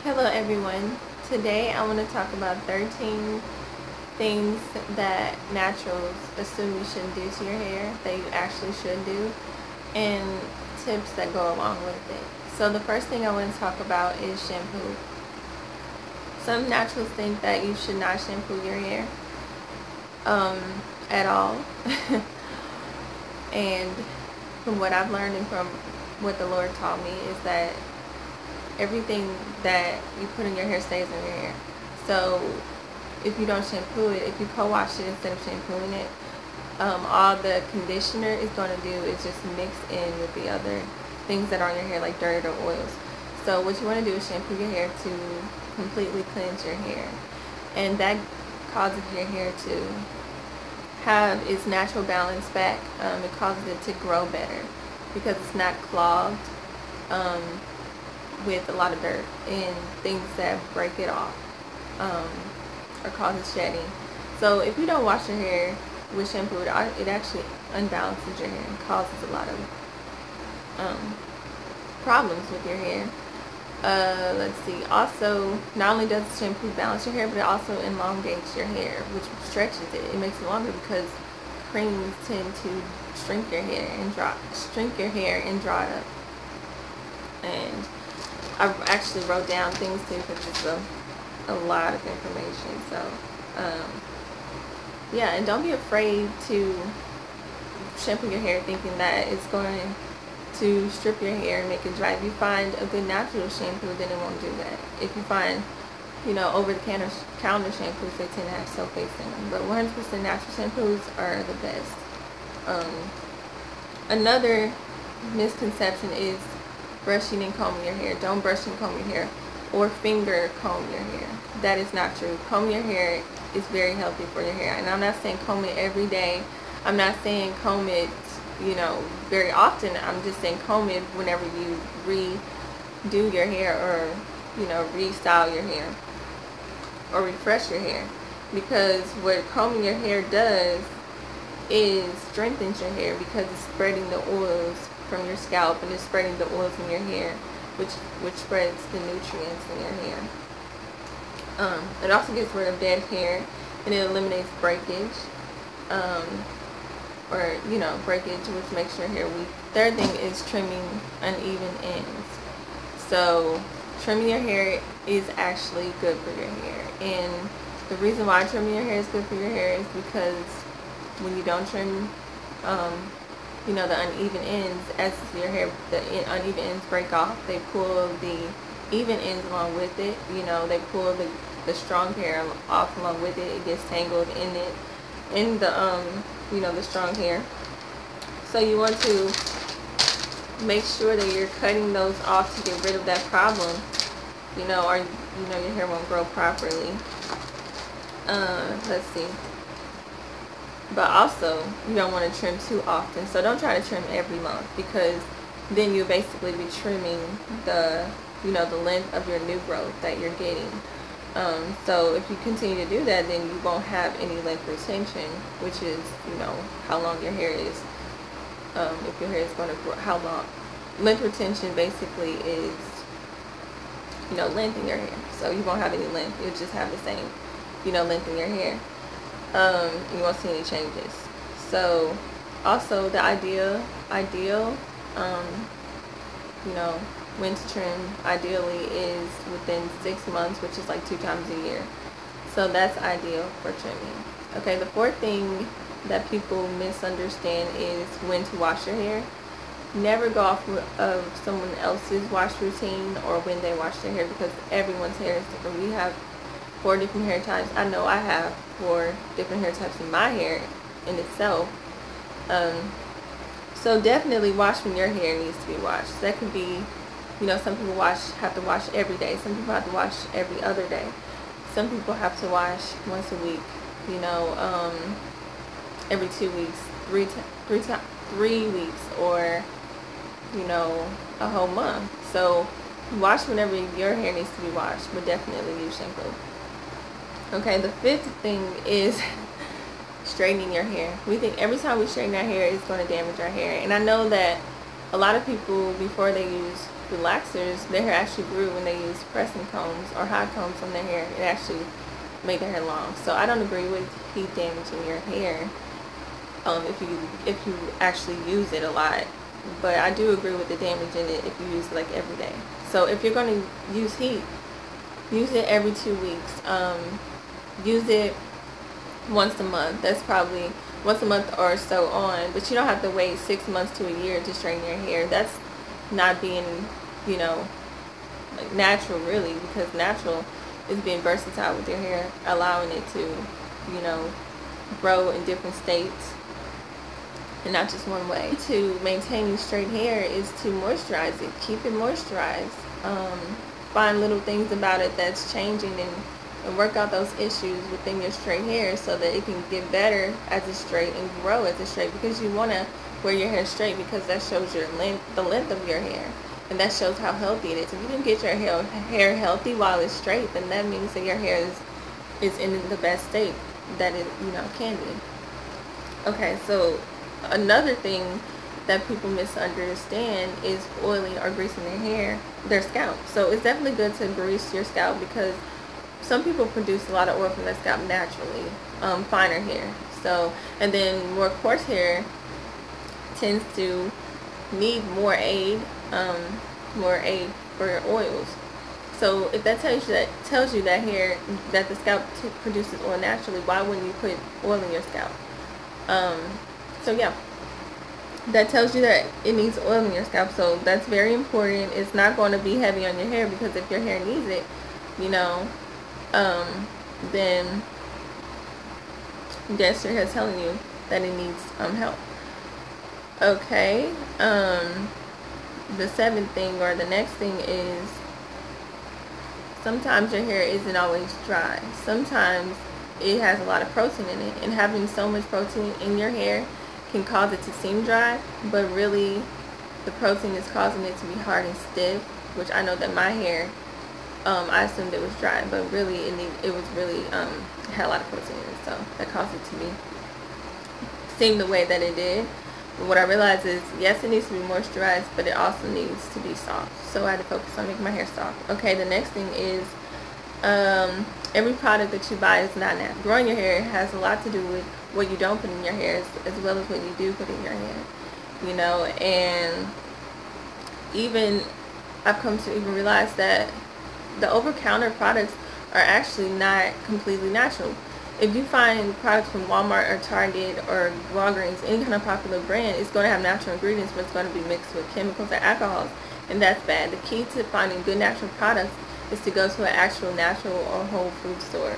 Hello everyone. Today I want to talk about 13 things that naturals assume you shouldn't do to your hair that you actually should do, and tips that go along with it. So the first thing I want to talk about is shampoo. Some naturals think that you should not shampoo your hair at all. And from what I've learned and from what the Lord taught me is that everything that you put in your hair stays in your hair. So if you don't shampoo it, if you co-wash it instead of shampooing it, all the conditioner is going to do is just mix in with the other things that are on your hair, like dirt or oils. So what you want to do is shampoo your hair to completely cleanse your hair, and that causes your hair to have its natural balance back. It causes it to grow better because it's not clogged with a lot of dirt and things that break it off or causes shedding. So if you don't wash your hair with shampoo, it actually unbalances your hair and causes a lot of problems with your hair. Let's see. Also, not only does shampoo balance your hair, but it also elongates your hair, which stretches it. It makes it longer because creams tend to shrink your hair and dry up. And I actually wrote down things too because it's a lot of information. So yeah, and don't be afraid to shampoo your hair thinking that it's going to strip your hair and make it dry. If you find a good natural shampoo, then it won't do that. If you find, over the counter shampoos, they tend to have sulfates in them, but 100% natural shampoos are the best. Another misconception is brushing and combing your hair. Don't brush and comb your hair or finger comb your hair. That is not true. Comb your hair is very healthy for your hair, and I'm not saying comb it every day. I'm not saying comb it very often. I'm just saying comb it whenever you redo your hair or restyle your hair or refresh your hair, because what combing your hair does is strengthens your hair because it's spreading the oils from your scalp and it's spreading the oils in your hair, which spreads the nutrients in your hair. It also gets rid of dead hair, and it eliminates breakage, breakage, which makes your hair weak. Third thing is trimming uneven ends. So trimming your hair is actually good for your hair, and the reason why trimming your hair is good for your hair is because when you don't trim the uneven ends, as your hair, the uneven ends break off, they pull the even ends along with it. They pull the strong hair off along with it. It gets tangled in the strong hair. So you want to make sure that you're cutting those off to get rid of that problem, or your hair won't grow properly. Let's see. But also, you don't want to trim too often. So don't try to trim every month, because then you'll basically be trimming the length of your new growth that you're getting. So if you continue to do that, then you won't have any length retention, which is, how long your hair is. If your hair is going to grow, how long. Length retention basically is, length in your hair. So you won't have any length. You'll just have the same, length in your hair. You won't see any changes. So also the ideal when to trim ideally is within 6 months, which is like 2 times a year. So that's ideal for trimming. Okay, the fourth thing that people misunderstand is when to wash your hair. Never go off of someone else's wash routine or when they wash their hair, because everyone's hair is different. We have 4 different hair types. I know I have 4 different hair types in my hair in itself. So definitely wash when your hair needs to be washed. That could be, some people have to wash every day. Some people have to wash every other day. Some people have to wash once a week. Every 2 weeks, 3 weeks, or a whole month. So wash whenever your hair needs to be washed, but definitely use shampoo. Okay, the fifth thing is straightening your hair. We think every time we straighten our hair, it's going to damage our hair. And I know that a lot of people, before they use relaxers, their hair actually grew when they used pressing combs or hot combs on their hair. It actually made their hair long. So I don't agree with heat damaging your hair if you actually use it a lot. But I do agree with the damage in it if you use it like every day. So if you're going to use heat, use it every 2 weeks. Use it once a month. That's probably once a month or so on. But you don't have to wait 6 months to a year to straighten your hair. That's not being, you know, like natural really, because natural is being versatile with your hair, allowing it to, you know, grow in different states and not just one way. To maintaining straight hair is to moisturize it. Keep it moisturized. Find little things about it that's changing and work out those issues within your straight hair so that it can get better as a straight and grow as a straight, because you want to wear your hair straight because that shows your the length of your hair, and that shows how healthy it is. If you didn't get your hair healthy while it's straight, then that means that your hair is in the best state that it, you know, can be. Okay, so another thing that people misunderstand is oiling or greasing their scalp. So it's definitely good to grease your scalp, because some people produce a lot of oil from their scalp naturally, finer hair. So, and then more coarse hair tends to need more aid for oils. So if that tells you that the scalp produces oil naturally, why wouldn't you put oil in your scalp? So yeah, that tells you that it needs oil in your scalp. So that's very important. It's not going to be heavy on your hair, because if your hair needs it, you know, then yes, your hair is telling you that it needs help. Okay, the seventh thing, or the next thing, is sometimes your hair isn't always dry. Sometimes it has a lot of protein in it, and having so much protein in your hair can cause it to seem dry, but really the protein is causing it to be hard and stiff, which I know that my hair, I assumed it was dry, but really it was really had a lot of protein in it, so that caused it to seem the way that it did. But what I realized is, yes, it needs to be moisturized, but it also needs to be soft. So I had to focus on making my hair soft. Okay, the next thing is every product that you buy is not natural. Growing your hair has a lot to do with what you don't put in your hair, as well as what you do put in your hair. You know, and even I've come to even realize that the over-counter products are actually not completely natural. If you find products from Walmart or Target or Walgreens, any kind of popular brand, it's going to have natural ingredients, but it's going to be mixed with chemicals or alcohols, and that's bad. The key to finding good natural products is to go to an actual natural or whole food store.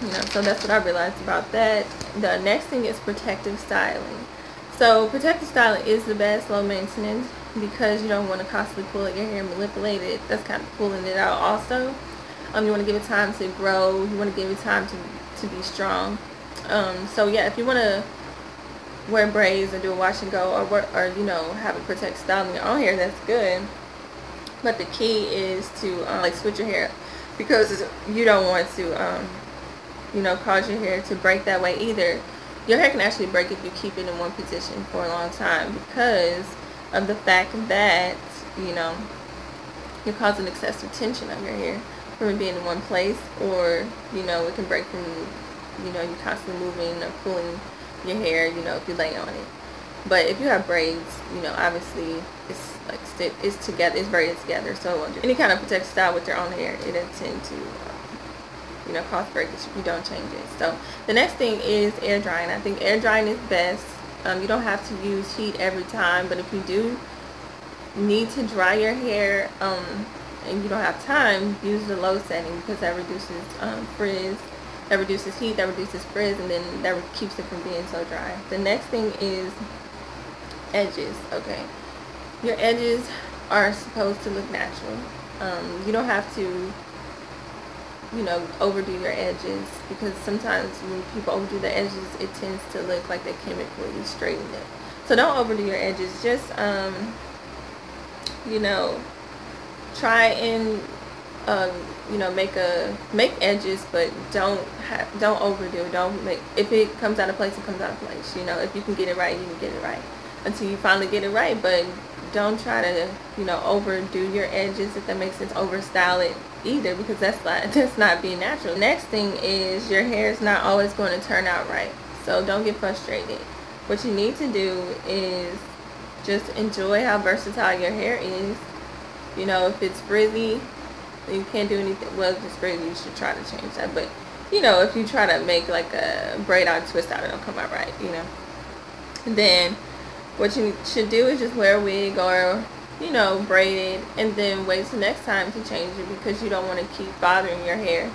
You know, so that's what I realized about that. The next thing is protective styling. So protective styling is the best, low maintenance, because you don't want to constantly pull at your hair and manipulate it. That's kind of pulling it out also. You want to give it time to grow. You want to give it time to be strong. So yeah, if you want to wear braids or do a wash and go, or you know, have a protective style in your own hair, that's good. But the key is to like switch your hair, because you don't want to you know, cause your hair to break that way either. Your hair can actually break if you keep it in one position for a long time, because of the fact that, you know, you're causing excessive tension on your hair from it being in one place, or, you know, it can break from, you know, you constantly moving or pulling your hair, you know, if you lay on it. But if you have braids, you know, obviously it's like it's together, it's braided together, so it won't do any kind of protective style with your own hair. It'll tend to you know, cause breakage if you don't change it. So the next thing is air drying. I think air drying is best. You don't have to use heat every time, but if you do need to dry your hair and you don't have time, use the low setting, because that reduces frizz, that reduces heat, that reduces frizz, and then that keeps it from being so dry. The next thing is edges. Okay, your edges are supposed to look natural. You don't have to, you know, overdo your edges, because sometimes when people overdo their edges, it tends to look like they chemically straighten it. So don't overdo your edges. Just you know, try and you know, make edges, but don't overdo it. Don't make, if it comes out of place, it comes out of place. You know, if you can get it right, you can get it right until you finally get it right. But don't try to, overdo your edges, if that makes sense, overstyle it either, because that's not being natural. Next thing is, your hair is not always going to turn out right. So don't get frustrated. What you need to do is just enjoy how versatile your hair is. If it's frizzy, you can't do anything. Well, if it's frizzy, you should try to change that. But if you try to make like a braid out, twist out, it'll come out right. Then what you should do is just wear a wig or braid it, and then wait till next time to change it, because you don't want to keep bothering your hair.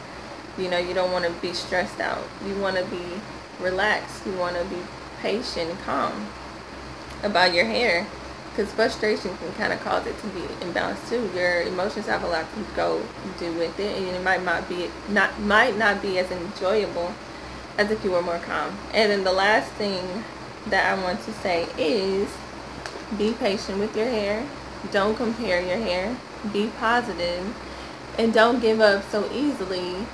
You don't want to be stressed out. You want to be relaxed. You want to be patient and calm about your hair, because frustration can kind of cause it to be imbalanced too. Your emotions have a lot to do with it, and it might not be as enjoyable as if you were more calm. And then the last thing that I want to say is, be patient with your hair. Don't compare your hair. Be positive, and don't give up so easily.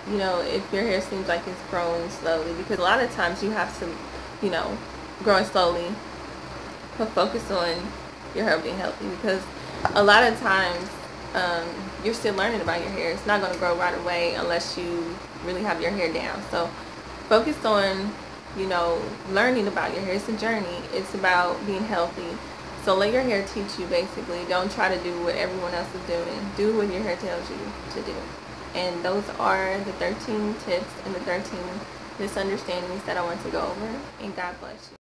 If your hair seems like it's growing slowly, because a lot of times you have to, growing slowly, but focus on your hair being healthy, because a lot of times you're still learning about your hair. It's not going to grow right away unless you really have your hair down. So focus on learning about your hair. It's a journey. It's about being healthy. So let your hair teach you, basically. Don't try to do what everyone else is doing. Do what your hair tells you to do. And those are the 13 tips and the 13 misunderstandings that I want to go over. And God bless you.